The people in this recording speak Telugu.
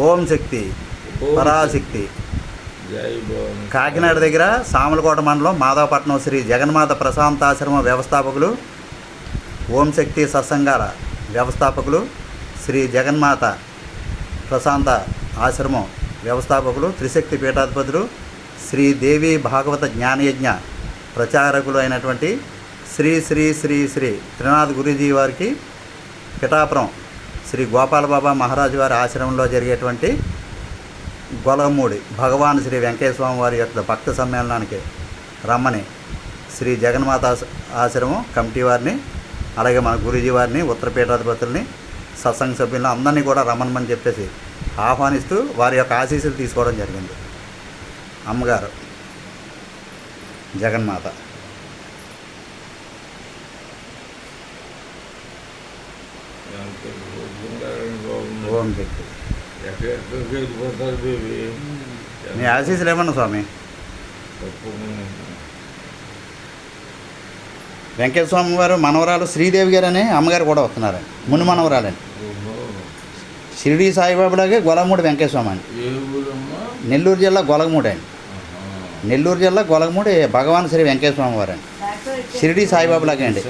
ఓం శక్తి పరాశక్తి. కాకినాడ దగ్గర సామలకోట మండలం మాధవపట్నం శ్రీ జగన్మాత ప్రశాంతాశ్రమ వ్యవస్థాపకులు, ఓం శక్తి సత్సంగాల వ్యవస్థాపకులు, శ్రీ జగన్మాత ప్రశాంత ఆశ్రమం వ్యవస్థాపకులు, త్రిశక్తి పీఠాధిపతులు, శ్రీ దేవి భాగవత జ్ఞానయజ్ఞ ప్రచారకులు అయినటువంటి శ్రీ శ్రీ శ్రీ శ్రీ త్రినాథ్ గురూజీ వారికి పిఠాపురం శ్రీ గోపాలబాబా మహారాజు వారి ఆశ్రమంలో జరిగేటువంటి గొలగమూడి భగవాన్ శ్రీ వెంకటేశ్వర స్వామి వారి యొక్క భక్త సమ్మేళనానికి రమ్మని శ్రీ జగన్మాత ఆశ్రమం కమిటీ వారిని, అలాగే మన గురూజీ వారిని, ఉత్తరపీఠాధిపతుల్ని, సత్సంగ సభ్యులను అందరినీ కూడా రమ్మని చెప్పేసి ఆహ్వానిస్తూ వారి యొక్క ఆశీస్సులు తీసుకోవడం జరిగింది. అమ్మగారు జగన్మాత. ఓం శక్తి. మీ ఆశీస్సులు ఏమన్నా స్వామి. వెంకటేశ్వర స్వామి వారు మనవరాలు శ్రీదేవి గారు అని అమ్మగారు కూడా వస్తున్నారండి, ముని మనవరాలండి. షిరిడి సాయిబాబాలాగే గొలగమూడి వెంకటేశ్వర స్వామి అండి. నెల్లూరు జిల్లా గొలగమూడి అండి. నెల్లూరు జిల్లా గొలగమూడి భగవాన్ శ్రీ వెంకటేశ్వర స్వామి వారు అండి. షిరిడి సాయిబాబాలాగే అండి.